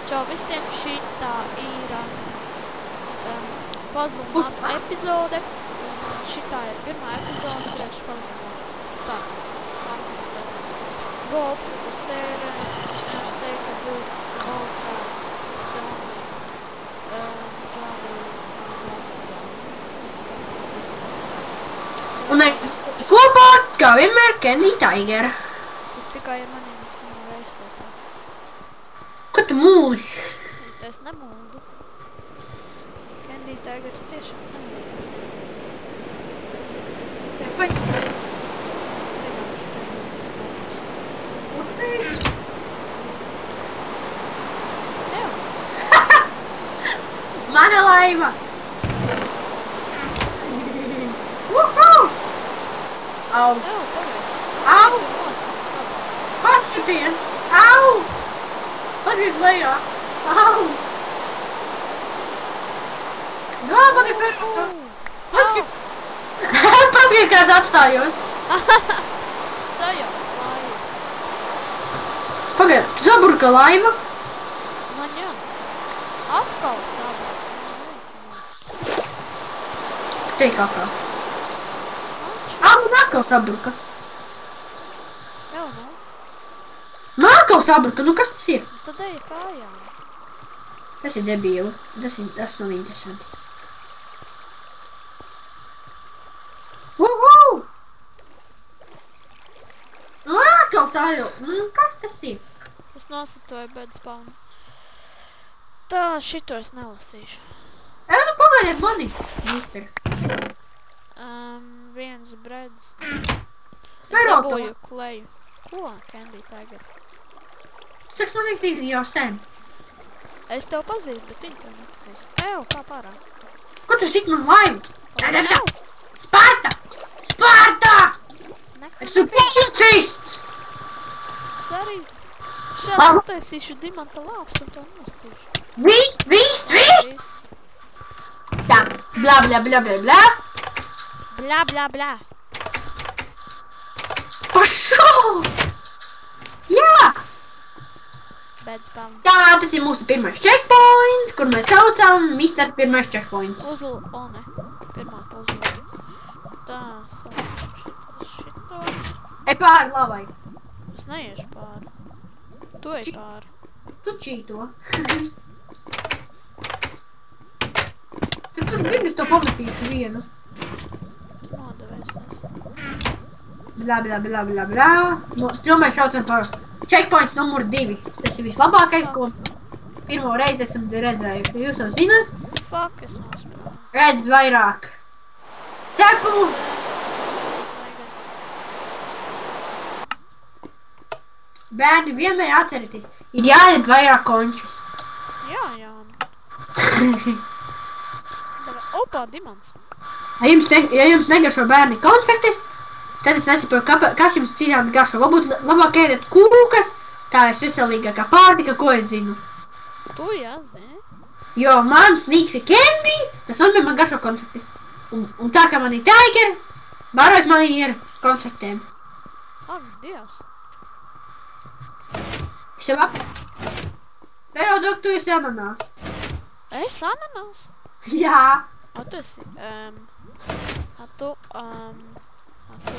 Čau visiem, šitā ir puzzle map epizode. Šitā ir pirmā epizode priekš puzzle map. Tātad, sākam spēlēt. Gold, tas tērēs, teika būt, volkā, stāvi, džāvi, Un kopā, kā vienmēr, Candy Tiger. Tu tikai ar maniem es pirmo reizi spēlēju. Ko tu mūli? Es nemūdu. Candy Tigers tiešām nemūdu. Vai? Mana laiva! Au! Au! Paskaties! Au! Paskaties lejā! Au! Glāb mani Ferrota! Paskaties, kā es apstājos! Sajauc laiva. Pagaid, tu saburka laiva? Man jā. Atkal saburka. Te kakā. Au, nākal saburka. Jau nav. Nākal saburka, nu kas tas ir? Tad ej kājām. Tas ir debīli. Tas nav interesanti. Uhu! Nākal saburka. Kas tas ir? Es nosatoju bed spawnu. Tā, šito es nelasīšu. Nu pagaidiet mani, mister. Viens breds. Es Ferrota. dabūju kleju. Ko, Candy Tiger? Tu taču man izzīdi jau sen. Es tev pazīstu, bet viņi tev nepazīst. Ew, kā pārā? Ko tu sit man laivu? Ew! Sparta! Sparta! Neko. Esmu policists! Es arī šāds uztaisīšu dimanta lāps un tev nostīšu. Viss! Tā, blā, blā, blā, blā, blā. Bļā, bļā, bļā. Pašau! Jā! Bed spawnu. Tā, tas ir mūsu pirmais checkpoints, kur mēs saucam Mr. Pirmais checkpoints. Puzzle, o ne. Pirmā puzzle. Tā, saucam šito. Ej pāri lavai. Es neiešu pāri. Tu ej pāri. Tu čīto. Tad zini, es to pametīšu vienu. Nodevies es. Blā, blā, blā, blā, blā. To mēs saucam par checkpoints numur 2. Tas ir vislabākais, ko pirmo reizi esam redzējuši. Jūs jau zināt? Fuck, es nospēju. Redz vairāk. Cepu! Bērni vienmēr atcerieties. Ir jāiet vairāk končus. Jā, jā. Opā, dimants. Ja jums negaršo bērni konfektes, tad es nesaprotu, kas jums citādi garšo. Varbūt labāk ēdiet kūkas, tā ir veselīgākā pārtika, ko es zinu. Tu, jā, zini. Jo mans nīks ir candy, tas nozīmē man garšo konfektes. Un tā kā man ir tiger, barot man ir konfektēm. Ak, Dievs. Es jau Pero, dok, tu esi ananās. Es ananās? Jā. A tu esi, a tu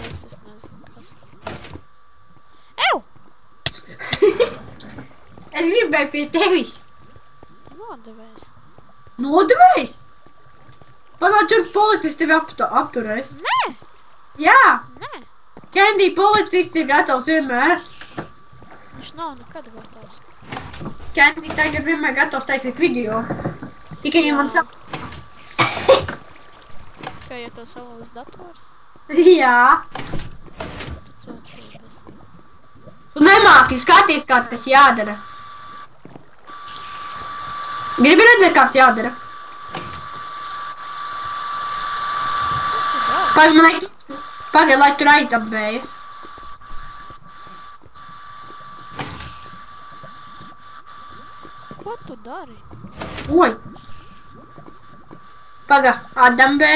esi, es nezinu, kas. Ew! Es gribēju pie tevis. Nodevēs. Nodevējis? Panāc, tur policists tevi apturēs. Nē! Jā. Nē! Candy policists ir gatavs vienmēr. Viņš nav nekad gatavs. Candy tagad vienmēr gatavs taisīt video. Tikai ja man saka. Kā ja tev savos dators? Jā. Tu cocības. Tu nemāki skaties, kā tas jādara. Gribi redzēt, kāds jādara? Pagaid, lai tur aizdabējas. Ko tu dari? Oi. Pagaid, atdambē.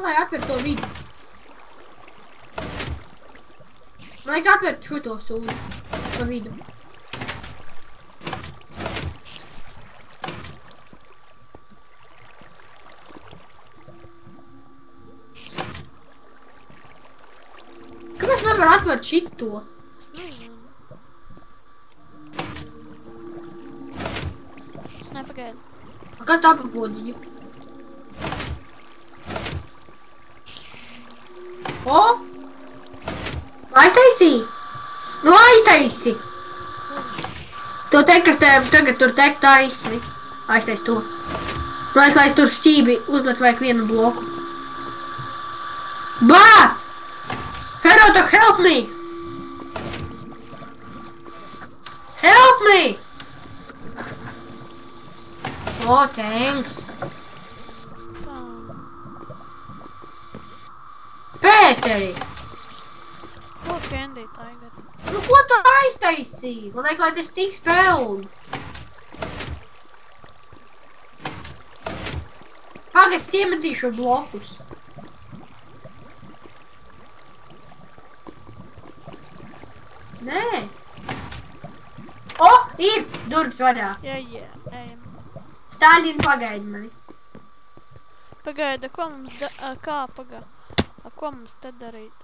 lai atver to vidu. Vajag atvērt šo sūdu pa vidu. Kāpēc nevar atvērt šito? Es nezinu. Nepagaidi. Kas tā pa podziņu? O! Aiztaisī! Nu aiztaisi! To teikt, kas tev tagad tur teikt taisni. Aiztais to. Vajag, lai tur šķībi uzmet vajag vienu bloku. Bāc! Feroto, help me! Help me! Oh, thanks. Tā. Pēteri! Ko Candy tagad? Nu, ko tu aiztaisīji? Man liek, lai tas tiks pelni. Pag, es iemetīšu blokus. Nē. O, ir! Durvis vaļā. Jā, ejam. Stāļini pagaidi mani. Pagaida, ko mums ko mums te darīt?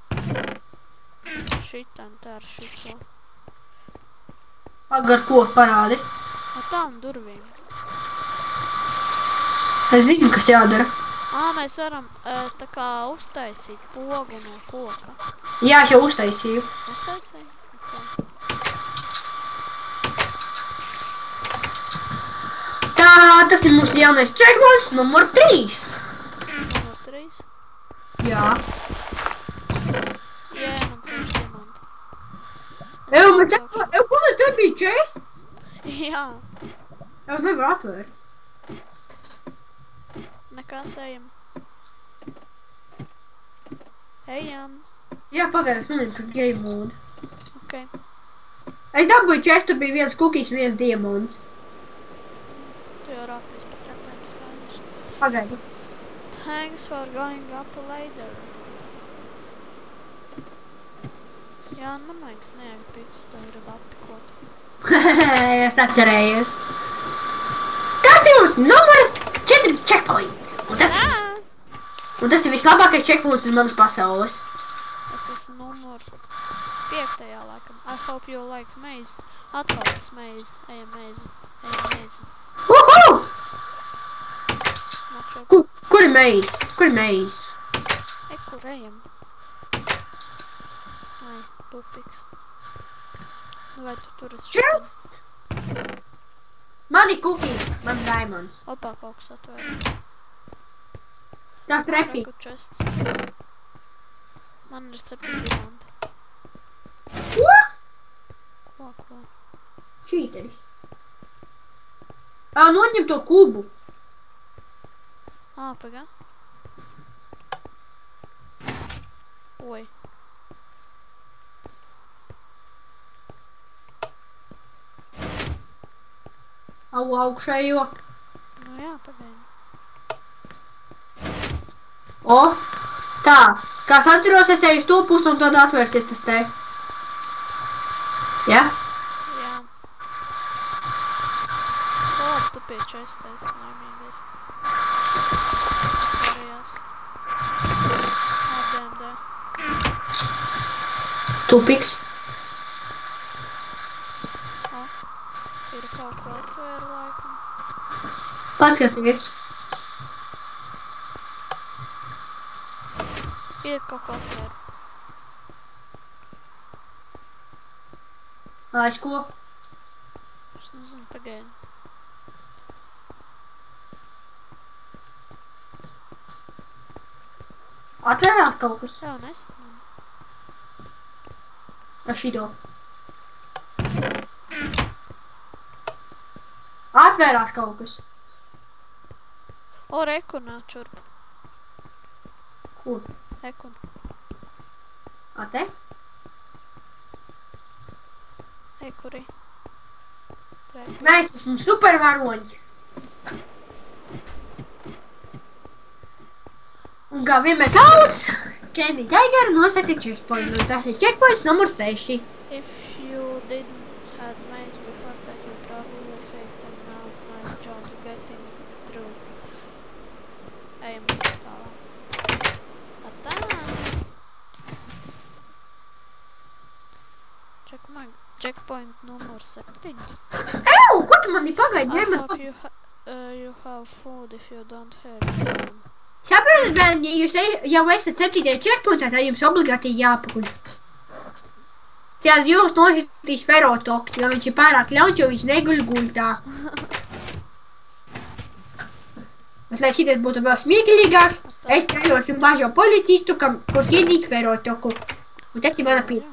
Šitam, tā ar šito. Pag, ar ko parādi? Ar tām durvīm. Es zinu, kas jādara. Mēs varam tā kā uztaisīt pogu no koka. Jā, es jau uztaisīju. Uztaisīju? Okay. Tā, tas ir mūsu jaunais checkpoints numur 3. Numur 3? Jā. Jā, man 6 diamanti. Ev, man checkpoints, tev bija chests? Jā. Ev, nevar atvērt. Nekās ejam. Ejam. Jā, pagaid, es noņemšu game mode. Ok. Es dabūju chestu, tur bija viens cookies, viens diamants. Tu jau rāpīs pa trepēm skaidrs. Pagaidu. Thanks for going up a ladder. Jā, man vajag sniegt pikus, tev grib apikot. Es atcerējos. Tas ir mums numur 4 checkpoints. Un tas ir vislabākais checkpoints uz manas pasaules. Es esmu numur 5. laikam. I hope you like maze. Atkal tas maze. Ejam maze. Ejam maze. Uhu! Načok. Kur ir maze? Kur ir maze? Kur ejam? Ai, tupiks. Nu vai tu tur esi šitam? Chest! Mani cookie, man diamonds. Opā, kaut kas atvērts. Tas trepi. Reku chests. Man ir 7 diamanti. Ko? Ko? Čīteris. Noņem to kubu. Pagā. Oi. Augšējo. Nu jā, pagaidi. O, tā. Kā es atceros, es eju uz to pusi un tad atvērsies tas te. Ja? Jā. Tu pie čestais, laimīgais. Es varējās. DMD. Tupiks. Ir kaut ko atvēru laikam. Paskaties. Ir kaut ko atvēru. Aiz ko? Es nezinu, pagaidi. Atvērāt kaut kas? Tev nesinu. Ar šito. Atvērās kaut kas. O, reku nāc šurp. Kur? Reku. A te? Kurī? Nē, es esmu supervaroņi. Un kā vienmēr sauc, Candy Tiger nosaka checkpoint, un tas ir checkpoints numur 6. If you didn't had maze before that, you probably hate them now. Nice job getting through. Ejam tālāk. Atā! Checkpoint numur 7. Ew, ko tu mani pagaidi? I hope you have food if you don't have some. Saprotat, bērni, ja jūs jau esat 7. checkpointā, tad jums obligāti jāpaguļ. Tātad jūs nositīs ferotoks, jo viņš ir pārāk ļauns, jo viņš neguļ guļtā. Bet, lai šitais būtu vēl smieklīgāks, es ķēļošu mažo policistu, kurš iedīs ferotoku. Un tas ir mana pīra.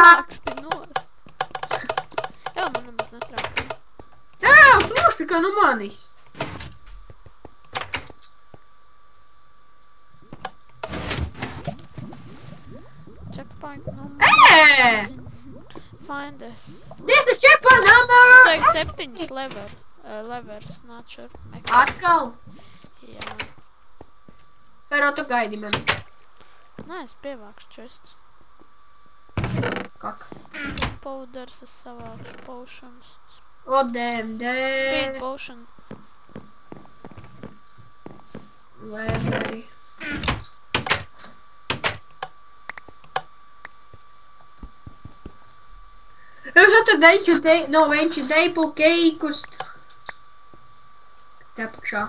Raksti nost. Jā, man nemaz netrāpīja. Tu nošpikā no manis. Checkpoint numur. Find this. This is checkpoint number. 7 levers, not sure. Atkal. Jā. Ferotu gaidi man. Nē, es pievākšu chests. Kak. Powders, es savākšu potions. O, damn. Speed potion. Leverī. Es atradu ancient apple keikus. Tā pakšā.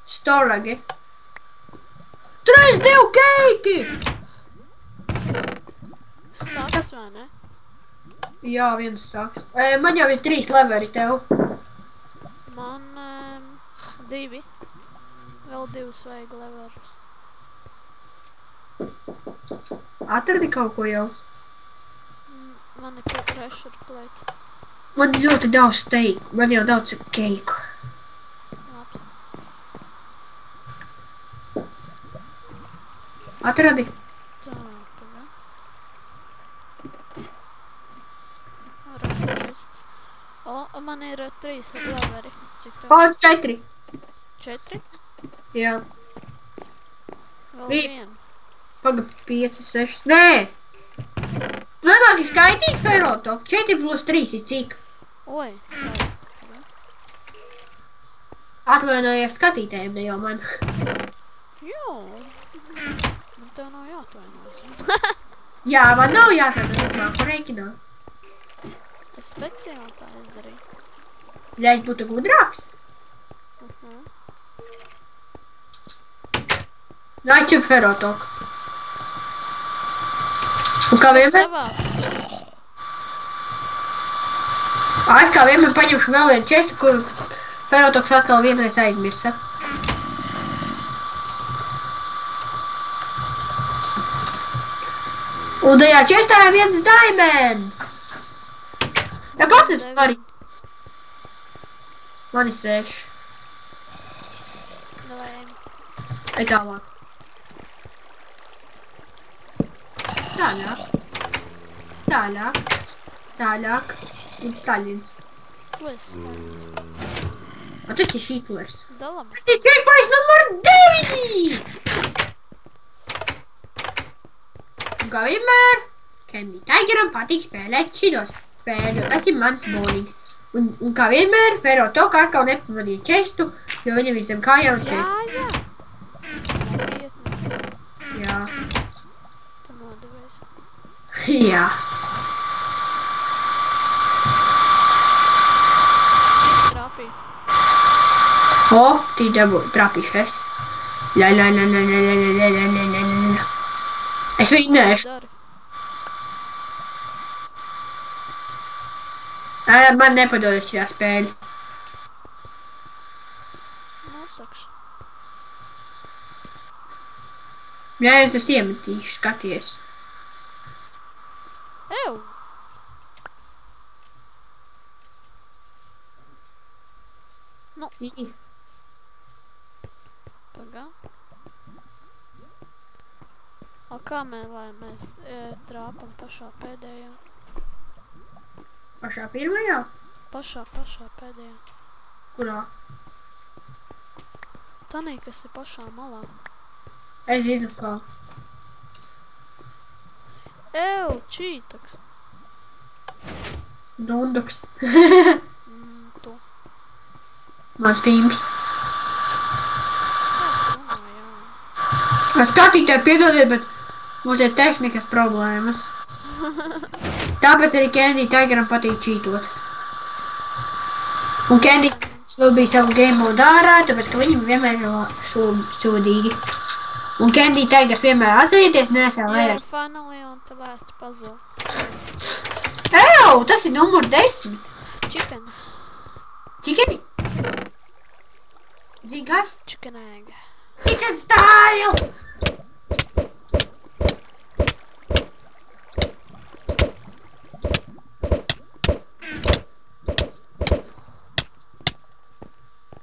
Storage. 3-2 keiki! Staks vai ne? Jā, viens staks. Man jau ir 3 leveri tev. Man 2. Vēl 2 sveigi leverus. Atradi kaut ko jau. Man ir pressure plates. Man ir ļoti daudz steak. Man jau daudz keiku. Labs. Atradi. Tā, pagā. Chests. O, man ir 3 leveri. Cik tev? 4. 4? Jā. Vēl 1. Paga 5, 6. Nē! Tu nemāki skaitīt ferotoku. 4 plus 3 ir cik? Oi, sorry. Atvainojies skatītājiem, ne jau man. Jā. Man tev nav jāatvainojas. Jā, man nav jāatvainojas, es māku reikināt. Es speciāli tā izdarīju. Lai es būtu gudrāks. Nāču ferotoku. Un kā vienmēr? Es kā vienmēr paņemšu vēl vienu čestu, kur ferotoks atkal vienreiz aizmirsa. Un tajā čestā ir viens diamonds. Jā, pasnes arī. Man ir 6. Ej tālāk. Tālāk. Un Staļins. Tu esi Staļins. A tas ir Hitlers. Dalamies. Tas ir checkpoints numur 9! Un kā vienmēr, Candy Tigeram patīk spēlēt šitos spēļu, jo tas ir mans bowlings. Un kā vienmēr, ferotoku atkal nepamanīja čestu, jo viņam ir zem kājām čestu. Jā. Jā. Tu nodevies. Jā. Trāpī. O, tī dabūju trāpīšais. La. Es vinnēšu. Man nepadodas šajā spēļa. Notakšu. Jā, es esmu iemetīšu, skaties. Ew! Nu. Pagā. O kā mēs trāpam pašā pēdējā? Pašā pirmajā? Pašā pēdējā. Kurā? Tanī, kas ir pašā malā. Es zinu, kā. Ew, čītaks. Dunduks. Tu. Mans tīms. Runā, jā. Skatītāji, piedodiet, bet mums ir tehnikas problēmas. Tāpēc arī Candy Tigeram patīk čītot. Un Candy slūbīja savu game mode ārā, tāpēc, ka viņam vienmēr ir sūdīgi. Un Candy Tigers vienmēr atzīties, nesā You're vairāk. finally on the last puzzle. Ew, tas ir numur 10. Chicken. Chicken? Zini kas? Chicken egg. Chicken style!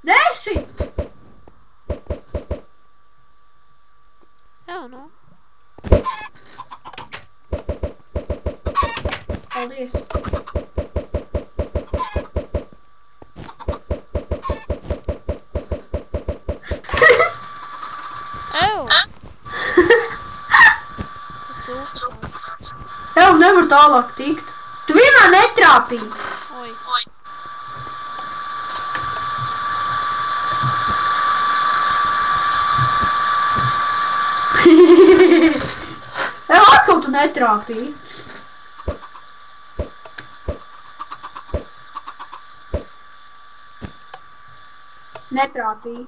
Desmit! Ew, no. Paldies. Ew! Tas ulcās. Ew, nevar tālāk tikt. Tu vienā netrāpīji. Oi. Ew, atkal tu netrāpīji. Netrāpīji.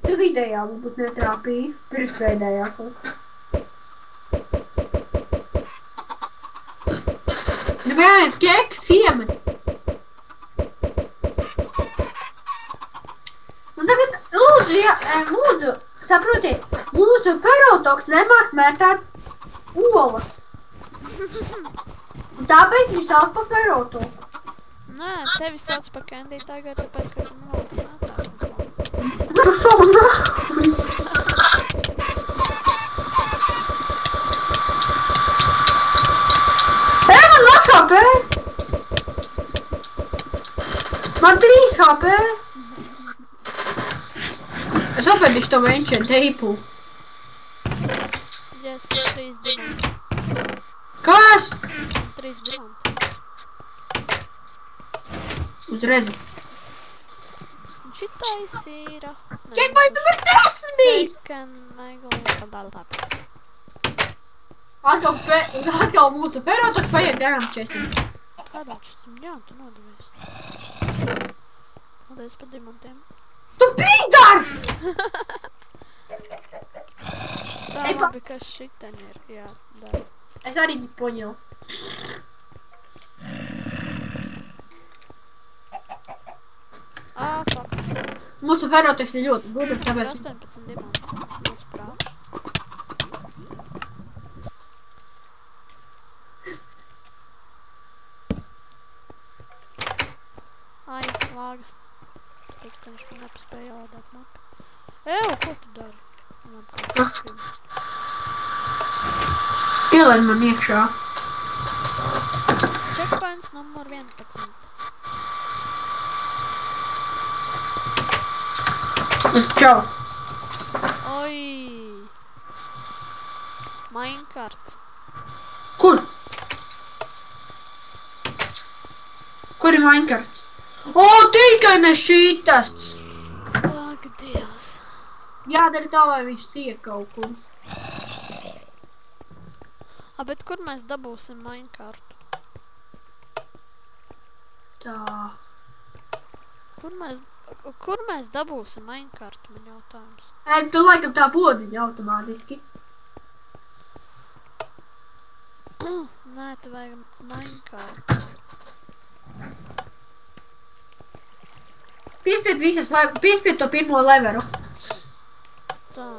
Tu vidējā varbūt netrāpīji. Pirmspēdējā kaut. Nu vienais keks iemet. Un tagad, lūdzu, saprotiet, mūsu ferotoks nemāk mētāt olas. Un tāpēc viņu sauc pa ferotoku. Nē, tevi sauc par Candy Tiger, tāpēc, ka tu nemāk mētāt neko. Tu šau nahuj! Man maz HP! Man 3 HP! Es apēdīšu to ancient teipu. Yes, 3 diamanti. Kas? 3 diamanti. Uzredzi. Un šitais ir... Cik vai tu var 10? Second Megalith daltāk. Atkal mūsu ferotoks paiet garām čestim. Kādām čestim? Jā, tu nodevies. Paldies par dimantiem. Tu pīdars! Tā labi, ka šiten ir jādara. Es arī poņevu. Fuck. Mūsu ferotoks ir ļoti gudrs, Ir tāpēc... 18 diamanti. Es nesprāšu. Ai, lāgas. Tāpēc, ka viņš man nepaspēja ādāt mapu. Ew, ko tu dari? Man kāds skribi. Ielaid man iekšā. Checkpoints numur 11. Uz čau. Oi! Minecarts. Kur? Kur ir Minecarts? O, tikai ne šitas! Ak, Dievs. Jādara tā, lai viņš tiek kaut kur. Bet kur mēs dabūsim minecartu? Tā. Kur mēs dabūsim minecartu, man jautājums? Tu laikam tā podiņa automātiski. Nē, te vajag minecartu. Piespied to pirmo leveru. Tā.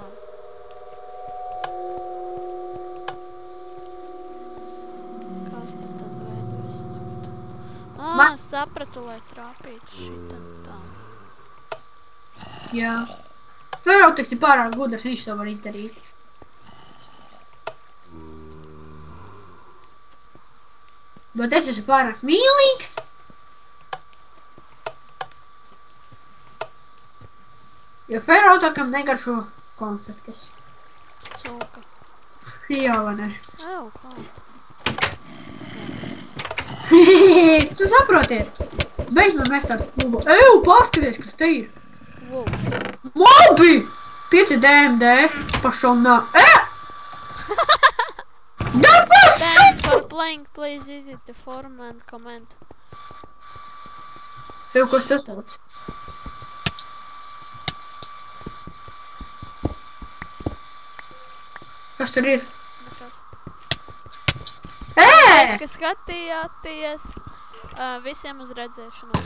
Kas tad veidojas ņemt? Sapratu, lai trāpītu šitam tā. Jā. Ferotoks ir pārāk gudrs, viņš to var izdarīt. Bet es esmu pārāk mīlīgs. Jo Ferotakam negaršo konfektes. Cūka. Jā, vai ne? Ew, kā? Tu saproti? Beidz man mest tās klubu. Eju, paskaties, kas te ir. Wow. Mobi! 5 DMD. Пошел на... Да Thanks пошел! for playing. Please visit the forum and comment. Eju, kas tas tāds? Kas tur ir? Nekas. Ē! Ka skatījāties. Visiem uz redzēšanos.